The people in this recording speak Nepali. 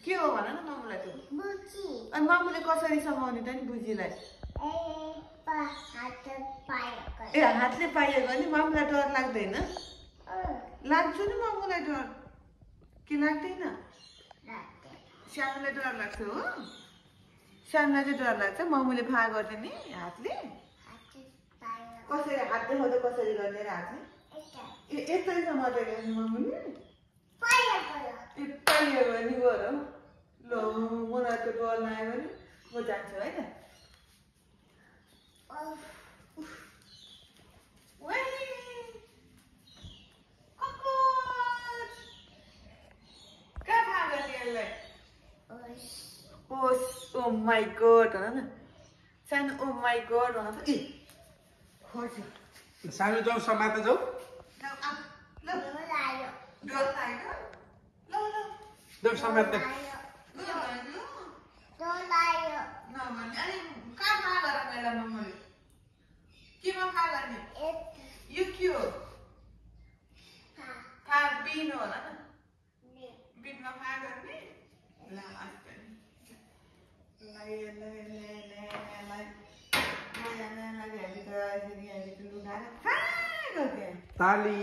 के हो भन न मामुलाई त अनि मामुले कसरी समाउने त नि बुजीलाई ए हातले पाइयो भने मामुलाई डर लाग्दैन लाग्छ नि मामुलाई डर के लाग्दैन श्यामलाई डर लाग्छ हो श्यामलाई चाहिँ डर लाग्छ मामुले फा गर्दैन नि हातले कसरी हात देखाउँदा कसरी गर्ने र हातले यस्तै समातेर गर्ने मामुले पाइयो भने गरौँ ल मलाई त डर लाग्यो भने म जान्छु है त Oh my god, भन न सानो oh my god भन त ए खोज्यो सानो जाऊ समाते जाऊ ल लाग्यो डर लाग्यो ल जाऊ समाते नभने अनि कहाँ खा गर मैले मम्मीले केमा खा गर्ने यो के हो खा बिन होला न बिनमा खा गर्ने ल ताली